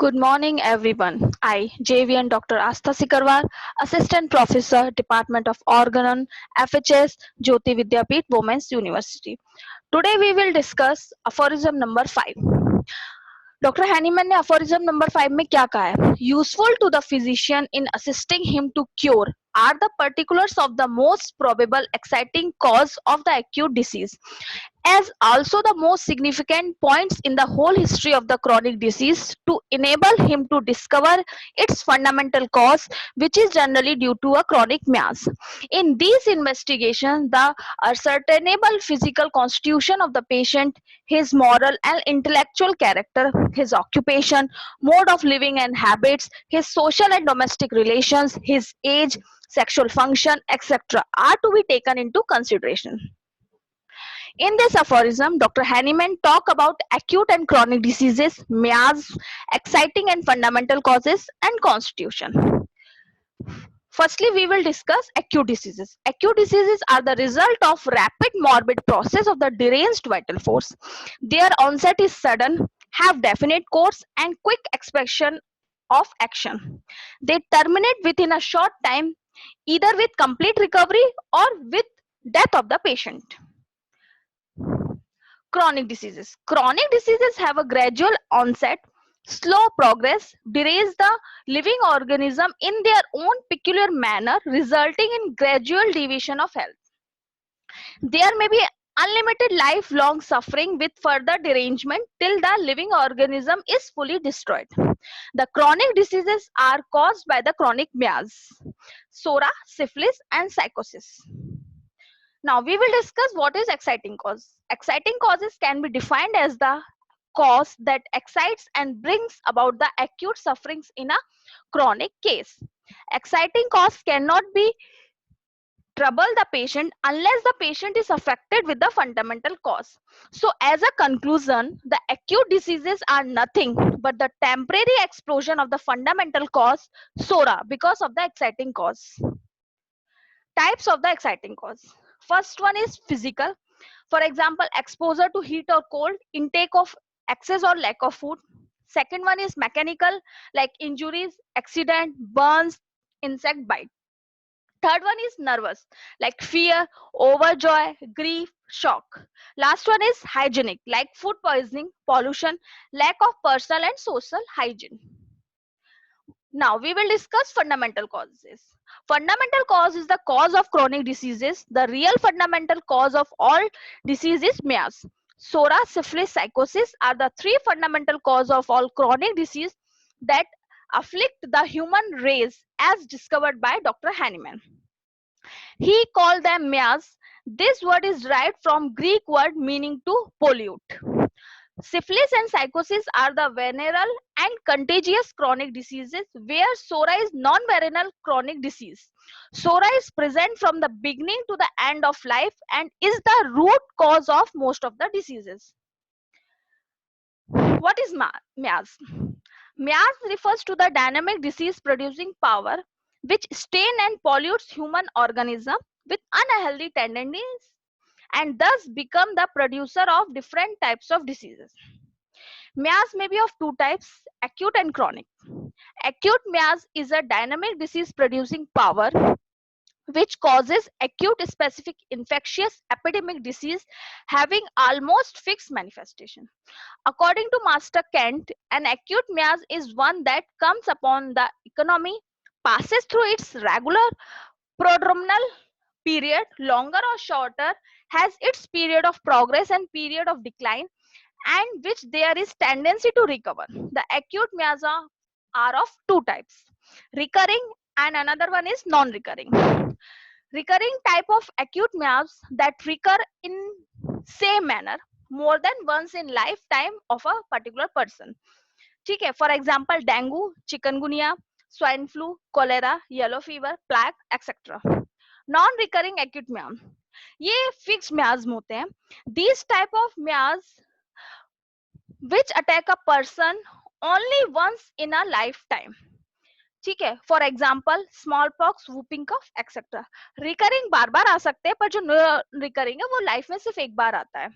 Good morning, everyone. I, JVN Dr. Astha Sikarwar, Assistant Professor, Department of Organon, FHS, Jyoti Vidyapeeth, Women's University. Today we will discuss aphorism number 5. Doctor Hahnemann ने aphorism number 5 में क्या कहा है? Useful to the physician in assisting him to cure are the particulars of the most probable exciting cause of the acute disease, as also the most significant points in the whole history of the chronic disease to enable him to discover its fundamental cause, which is generally due to a chronic mass. In these investigations, the ascertainable physical constitution of the patient, his moral and intellectual character, his occupation, mode of living and habits, his social and domestic relations, his age, sexual function, etc., are to be taken into consideration. In this aphorism, Dr. Hahnemann talk about acute and chronic diseases, myas, exciting and fundamental causes, and constitution. Firstly, we will discuss acute diseases. Acute diseases are the result of rapid morbid process of the deranged vital force. Their onset is sudden, have definite course, and quick expression of action. They terminate within a short time, either with complete recovery or with death of the patient. Chronic diseases. Chronic diseases have a gradual onset, slow progress, degrades the living organism in their own peculiar manner, resulting in gradual deviation of health. There may be unlimited lifelong suffering with further derangement till the living organism is fully destroyed. The chronic diseases are caused by the chronic myas, sora, syphilis, and psychosis. Now we will discuss what is exciting cause. Exciting causes can be defined as the cause that excites and brings about the acute sufferings in a chronic case. Exciting cause cannot be trouble the patient unless the patient is affected with the fundamental cause. So as a conclusion, the acute diseases are nothing but the temporary explosion of the fundamental cause, sora, because of the exciting cause. Types of the exciting cause. First one is physical. For example, exposure to heat or cold, intake of excess or lack of food. Second one is mechanical, like injuries, accident, burns, insect bite. Third one is nervous, like fear, overjoy, grief, shock. Last one is hygienic, like food poisoning, pollution, lack of personal and social hygiene. Now we will discuss fundamental causes. Fundamental cause is the cause of chronic diseases. The real fundamental cause of all diseases is myas. Sora, syphilis, psychosis are the three fundamental cause of all chronic disease that afflict the human race as discovered by Dr. Hahnemann. He called them myas. This word is derived from Greek word meaning to pollute. Syphilis and psychosis are the venereal and contagious chronic diseases where sora is non-venereal chronic disease. Sora is present from the beginning to the end of life and is the root cause of most of the diseases. What is myas? Myas refers to the dynamic disease producing power which stain and pollutes human organism with unhealthy tendencies and thus become the producer of different types of diseases. Myas may be of two types, acute and chronic. Acute myas is a dynamic disease producing power which causes acute specific infectious epidemic disease having almost fixed manifestation. According to Master Kent, an acute myas is one that comes upon the economy, passes through its regular prodromal period, longer or shorter, has its period of progress and period of decline, and which there is tendency to recover. The acute myasa are of two types, recurring and another one is non-recurring. Recurring type of acute myas that recur in same manner more than once in lifetime of a particular person. ठीक है, for example dengue, chikungunya, swine flu, cholera, yellow fever, plague, etc. Non-recurring acute myas, ये fixed म्याज्म होते हैं. These type of myas which attack a person only once in a lifetime. ठीक है, for example smallpox, whooping cough et cetera. Recurring बार बार आ सकते हैं पर जो रिकरिंग है वो लाइफ में सिर्फ एक बार आता है.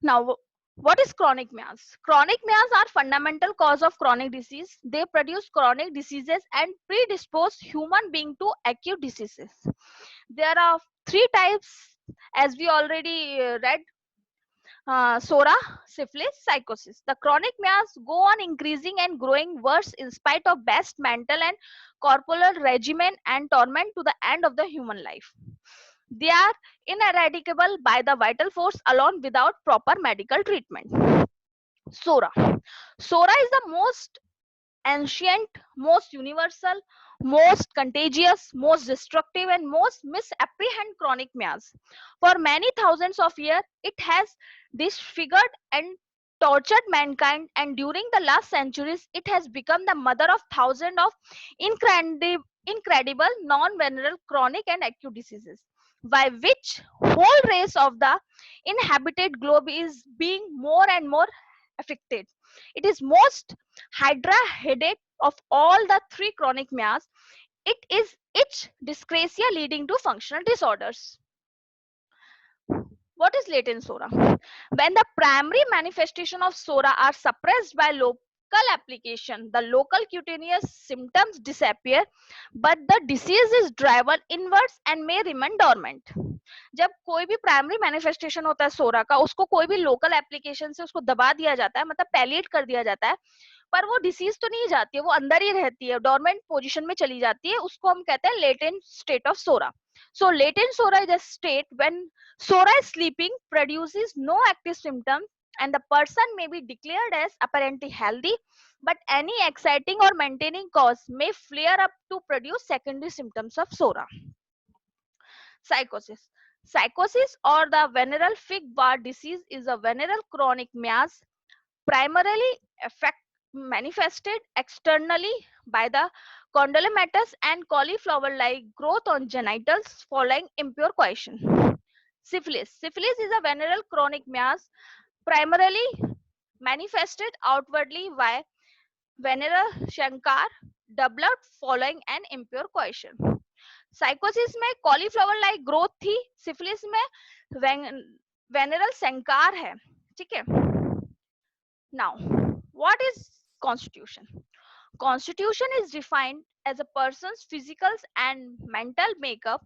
Now What is chronic miasms? Chronic miasms are fundamental cause of chronic disease. They produce chronic diseases and predispose human being to acute diseases. There are three types, as we already read: SORA, syphilis, psychosis. The chronic miasms go on increasing and growing worse in spite of best mental and corporal regimen and torment to the end of the human life. They are ineradicable by the vital force alone without proper medical treatment. SORA. SORA is the most ancient, most universal, most contagious, most destructive, and most misapprehended chronic miasm. For many thousands of years, it has disfigured and tortured mankind, and during the last centuries, it has become the mother of thousands of incredible non-venereal chronic and acute diseases, by which whole race of the inhabited globe is being more and more affected. It is most hydra headache of all the three chronic miasms. It is itch dyscrasia leading to functional disorders. What is latent SORA? When the primary manifestation of SORA are suppressed by local application, the local cutaneous symptoms disappear, but the disease is driven inwards and may remain dormant. जब कोई भी primary manifestation होता है सोरा का, उसको कोई भी local application से उसको दबा दिया जाता है, मतलब पैलिएट कर दिया जाता है, पर वो डिसीज तो नहीं जाती है, वो अंदर ही रहती है, डोरमेंट पोजीशन में चली जाती है, उसको हम कहते हैं latent state of psora. So latent SORA is a state when SORA is sleeping, produces no active symptoms, and the person may be declared as apparently healthy, but any exciting or maintaining cause may flare up to produce secondary symptoms of SORA. Psychosis. Psychosis or the venereal fig bar disease is a venereal chronic miasm primarily manifested externally by the condylomatous and cauliflower-like growth on genitals following impure coition. Syphilis. Syphilis is a venereal chronic miasm primarily manifested outwardly by venereal chancre developed following an impure coition. साइकोसिस में cauliflower like growth थी, syphilis में वेनेरल संकार है. ठीक है. Now, what is constitution? Constitution is defined as a person's physical and mental makeup,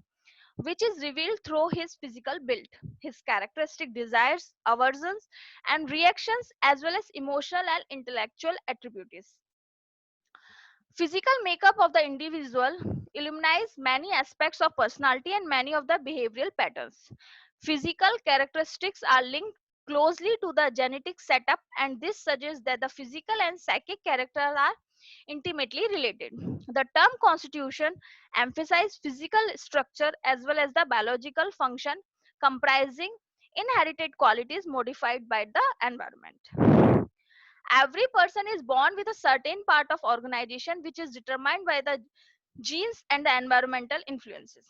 which is revealed through his physical build, his characteristic desires, aversions, and reactions, as well as emotional and intellectual attributes. Physical makeup of the individual illuminates many aspects of personality and many of the behavioral patterns. Physical characteristics are linked closely to the genetic setup, and this suggests that the physical and psychic characters are intimately related. The term constitution emphasizes physical structure as well as the biological function comprising inherited qualities modified by the environment. Every person is born with a certain part of organization which is determined by the genes and the environmental influences.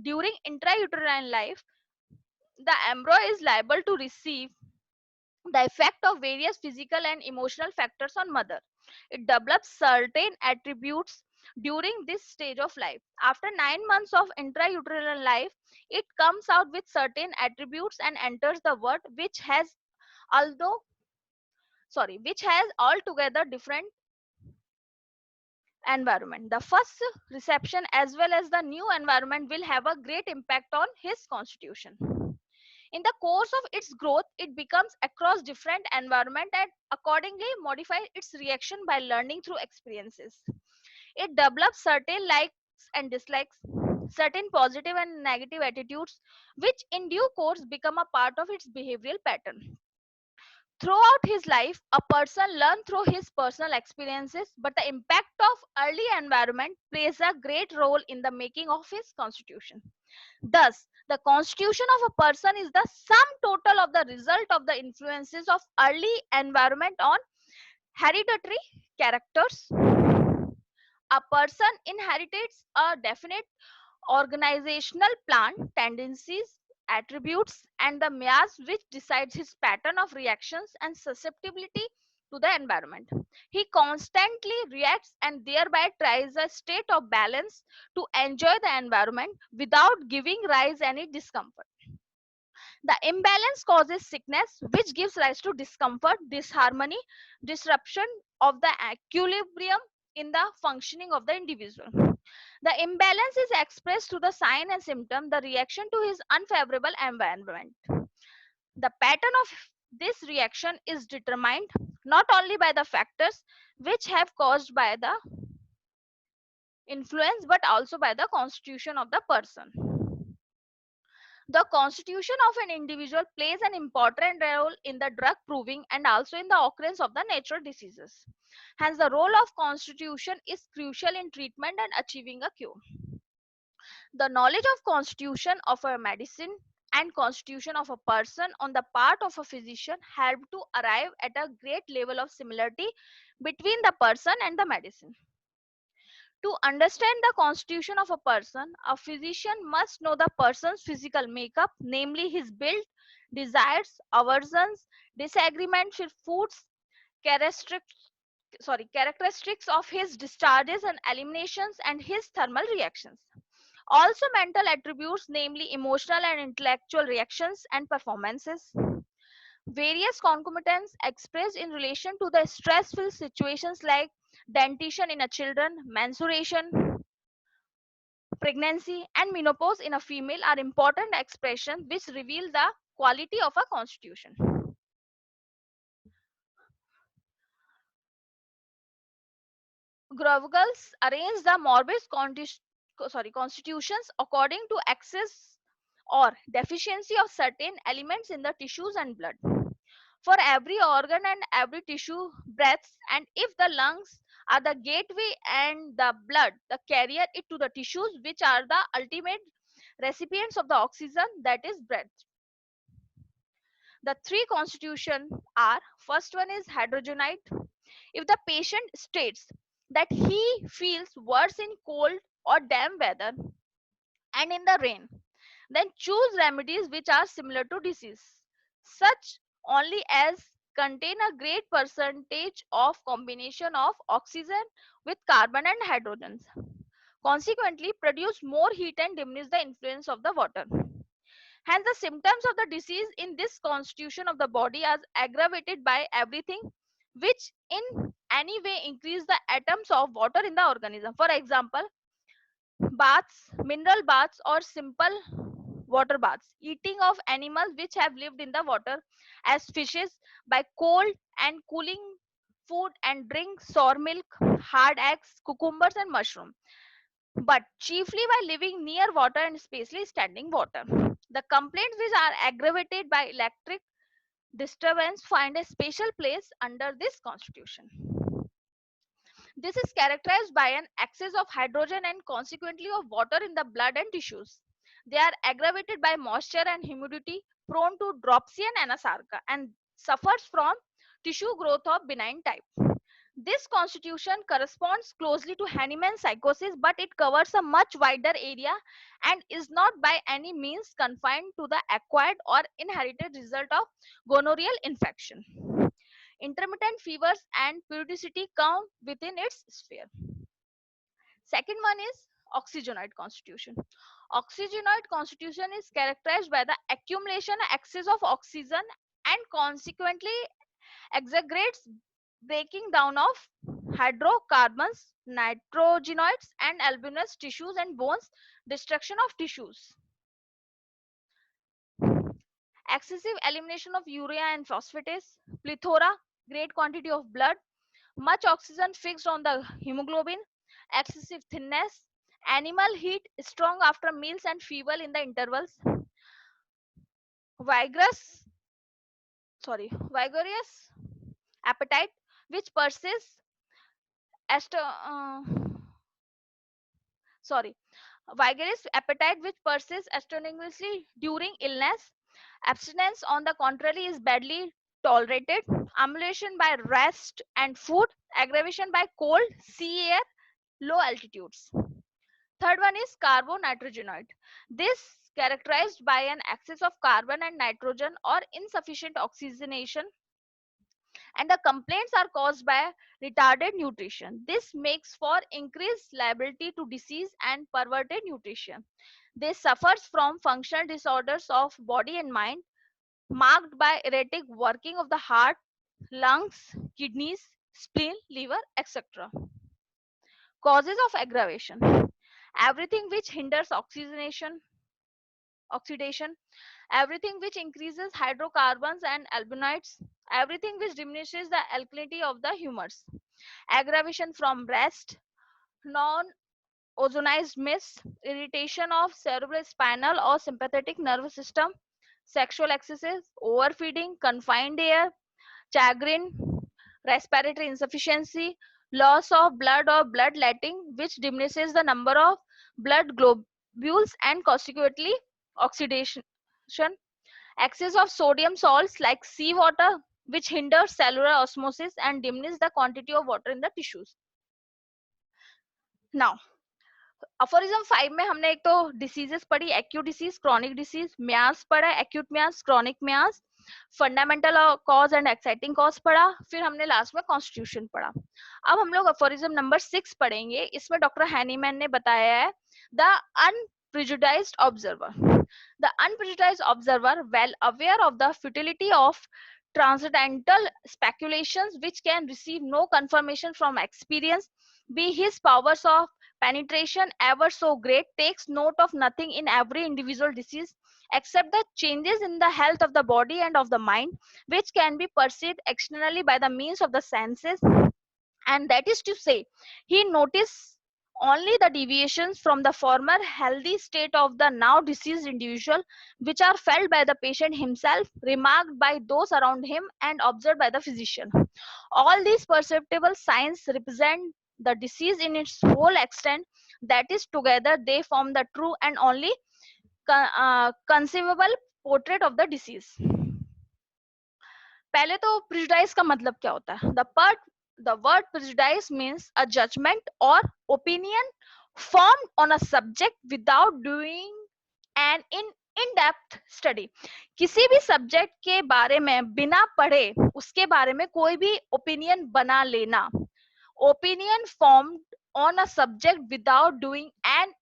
During intrauterine life, the embryo is liable to receive the effect of various physical and emotional factors on mother. It develops certain attributes during this stage of life. After 9 months of intrauterine life, it comes out with certain attributes and enters the world, although which has altogether different environment. The first reception as well as the new environment will have a great impact on his constitution. In the course of its growth, it becomes across different environment and accordingly modify its reaction by learning through experiences. It develops certain likes and dislikes, certain positive and negative attitudes, which in due course become a part of its behavioral pattern. Throughout his life, a person learns through his personal experiences, but the impact of early environment plays a great role in the making of his constitution. Thus, the constitution of a person is the sum total of the result of the influences of early environment on hereditary characters. A person inherits a definite organizational plan, tendencies, attributes, and the miasm which decides his pattern of reactions and susceptibility to the environment. He constantly reacts and thereby tries a state of balance to enjoy the environment without giving rise any discomfort. The imbalance causes sickness, which gives rise to discomfort, disharmony, disruption of the equilibrium in the functioning of the individual. The imbalance is expressed through the sign and symptom, the reaction to his unfavorable environment. The pattern of this reaction is determined not only by the factors which have caused by the influence but also by the constitution of the person. The constitution of an individual plays an important role in the drug proving and also in the occurrence of the natural diseases. Hence, the role of constitution is crucial in treatment and achieving a cure. The knowledge of constitution of a medicine and constitution of a person on the part of a physician help to arrive at a great level of similarity between the person and the medicine. To understand the constitution of a person, a physician must know the person's physical makeup, namely his build, desires, aversions, disagreements with foods, characteristics of his discharges and eliminations, and his thermal reactions. Also, mental attributes, namely emotional and intellectual reactions and performances. Various concomitants expressed in relation to the stressful situations like dentition in a children, menstruation, pregnancy, and menopause in a female are important expressions which reveal the quality of a constitution. Grovgals arranged the morbid constitutions according to excess or deficiency of certain elements in the tissues and blood. For every organ and every tissue breaths, and if the lungs are the gateway and the blood the carrier it to the tissues which are the ultimate recipients of the oxygen, that is breath. The three constitutions are: first one is hydrogenite. If the patient states that he feels worse in cold or damp weather and in the rain, then choose remedies which are similar to disease, such only as contain a great percentage of combination of oxygen with carbon and hydrogens. Consequently, produce more heat and diminish the influence of the water. Hence, the symptoms of the disease in this constitution of the body are aggravated by everything which in any way increase the atoms of water in the organism. For example, baths, mineral baths, or simple water baths. Eating of animals which have lived in the water as fishes by cold and cooling food and drink sour milk, hard eggs, cucumbers, and mushroom, but chiefly by living near water and especially standing water. The complaints which are aggravated by electric disturbance find a special place under this constitution. This is characterized by an excess of hydrogen and consequently of water in the blood and tissues. They are aggravated by moisture and humidity, prone to dropsy and anasarca, and suffers from tissue growth of benign type. This constitution corresponds closely to Hahnemann psychosis, but it covers a much wider area and is not by any means confined to the acquired or inherited result of gonorrheal infection. Intermittent fevers and periodicity come within its sphere. Second one is oxygenoid constitution. Oxygenoid constitution is characterized by the accumulation excess of oxygen and consequently exaggerates breaking down of hydrocarbons, nitrogenoids, and albuminous tissues and bones, destruction of tissues. Excessive elimination of urea and phosphatase, plethora, great quantity of blood, much oxygen fixed on the hemoglobin, excessive thinness, animal heat strong after meals and feeble in the intervals, vigorous, vigorous appetite which persists as sorry vigorous appetite which persists astonishingly during illness. Abstinence, on the contrary, is badly tolerated. Ambulation by rest and food. Aggravation by cold, sea air, low altitudes. Third one is carbonitrogenoid. This characterized by an excess of carbon and nitrogen or insufficient oxygenation, and the complaints are caused by retarded nutrition. This makes for increased liability to disease and perverted nutrition. They suffers from functional disorders of body and mind, marked by erratic working of the heart, lungs, kidneys, spleen, liver, etc. Causes of aggravation: everything which hinders oxidation, everything which increases hydrocarbons and albinoids, everything which diminishes the alkalinity of the humors. Aggravation from rest, non ozonized mist, irritation of cerebrospinal or sympathetic nervous system, sexual excesses, overfeeding, confined air, chagrin, respiratory insufficiency, loss of blood or bloodletting, which diminishes the number of blood globules and consequently oxidation, excess of sodium salts like seawater, which hinders cellular osmosis and diminishes the quantity of water in the tissues. Now, aphorism 5 में हमने एक तो diseases पढ़ी, acute disease, chronic disease, miasm पढ़ा, acute miasm, chronic miasm, fundamental cause and exciting cause पढ़ा, फिर हमने last में कॉन्स्टिट्यूशन पढ़ा. अब हम लोग अफोरिज्म नंबर 6 पढ़ेंगे. इसमें डॉक्टर हैनीमैन ने बताया है the unprejudiced observer. The unprejudiced observer, well aware of the futility of transcendental speculations which can receive no confirmation from experience, be his powers of penetration ever so great, takes note of nothing in every individual disease except the changes in the health of the body and of the mind, which can be perceived externally by the means of the senses, and that is to say, he noticed only the deviations from the former healthy state of the now deceased individual, which are felt by the patient himself, remarked by those around him, and observed by the physician. All these perceptible signs represent the disease in its whole extent, that is, together they form the true and only conceivable portrait of the disease. पहले तो prejudice का मतलब क्या होता है. The word prejudice means a judgment or opinion formed on a subject without doing an in-depth study. किसी भी subject के बारे में बिना पढ़े उसके बारे में कोई भी ओपिनियन बना लेना. Opinion formed on a subject without doing an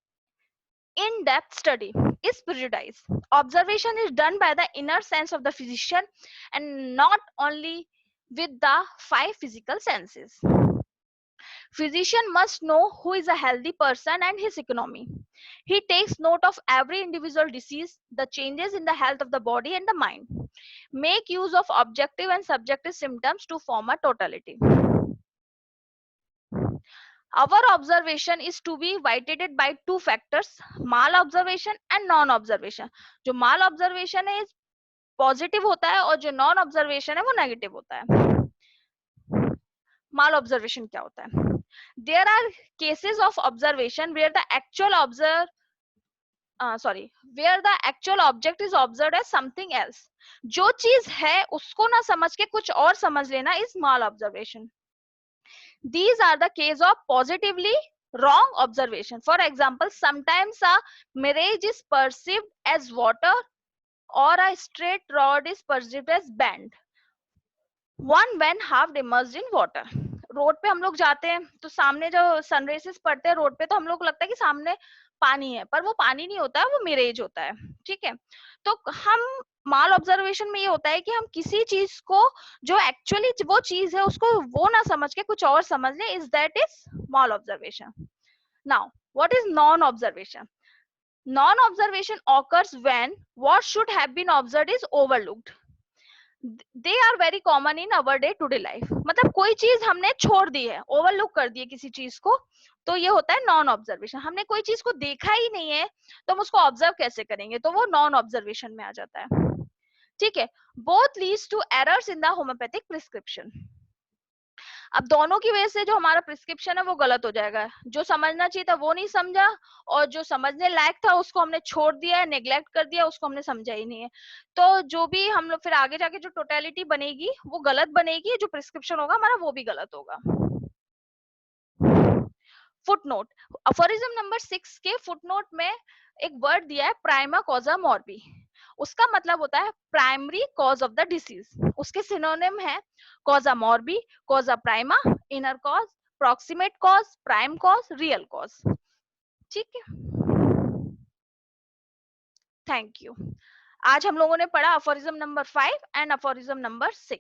in-depth study is prejudice. Observation is done by the inner sense of the physician and not only with the 5 physical senses. Physician must know who is a healthy person and his economy. He takes note of every individual disease, the changes in the health of the body and the mind. Make use of objective and subjective symptoms to form a totality. Our observation is to be weighted by 2 factors, mal observation and non observation. जो mal observation है positive होता है और जो non observation है वो negative होता है. mal observation क्या होता है? There are cases of observation where the actual where the actual object is observed as something else. जो चीज है उसको ना समझ के कुछ और समझ लेना is mal observation. These are the case of positively wrong observation. For example, sometimes a mirage is perceived as water or a straight rod is perceived as bend. One when half immersed in water. Road पे हम लोग जाते हैं तो सामने जो सनरेसेस पड़ते हैं रोड पे तो हम लोग को लगता है कि सामने पानी है, पर वो पानी नहीं होता है, वो मिरेज होता है. ठीक है, तो हम माल ऑब्जर्वेशन में ये होता है कि हम किसी चीज को जो एक्चुअली वो चीज है उसको वो ना समझ के कुछ और समझ ले, is that is mal observation. Now what is non observation? Non observation occurs when what should have been observed is overlooked. They are very common in our day to day life. मतलब कोई चीज हमने छोड़ दी है, overlook कर दी है किसी चीज को, तो ये होता है नॉन ऑब्जर्वेशन. हमने कोई चीज को देखा ही नहीं है तो हम उसको ऑब्जर्व कैसे करेंगे, तो वो नॉन ऑब्जर्वेशन में आ जाता है. ठीक है, both leads to errors in the homoeopathic prescription. अब दोनों की वजह से जो हमारा प्रिस्क्रिप्शन है वो गलत हो जाएगा. जो समझना चाहिए था वो नहीं समझा, और जो समझने लायक था उसको हमने छोड़ दिया है, नेग्लेक्ट कर दिया, उसको हमने समझा ही नहीं है. तो जो भी हम लोग फिर आगे जाके जो टोटलिटी बनेगी वो गलत बनेगी, जो प्रिस्क्रिप्शन होगा हमारा वो भी गलत होगा. फुटनोट. अफोरिज्म नंबर 6 के फुटनोट में एक वर्ड दिया है प्राइमा कॉजा मॉर्बी. उसका मतलब होता है primary cause of the disease. उसके सिनोनिम है causa morbi, causa prima, inner cause, proximate cause, prime cause, real cause. ठीक है, थैंक यू. आज हम लोगों ने पढ़ा aphorism number 5 and aphorism number 6.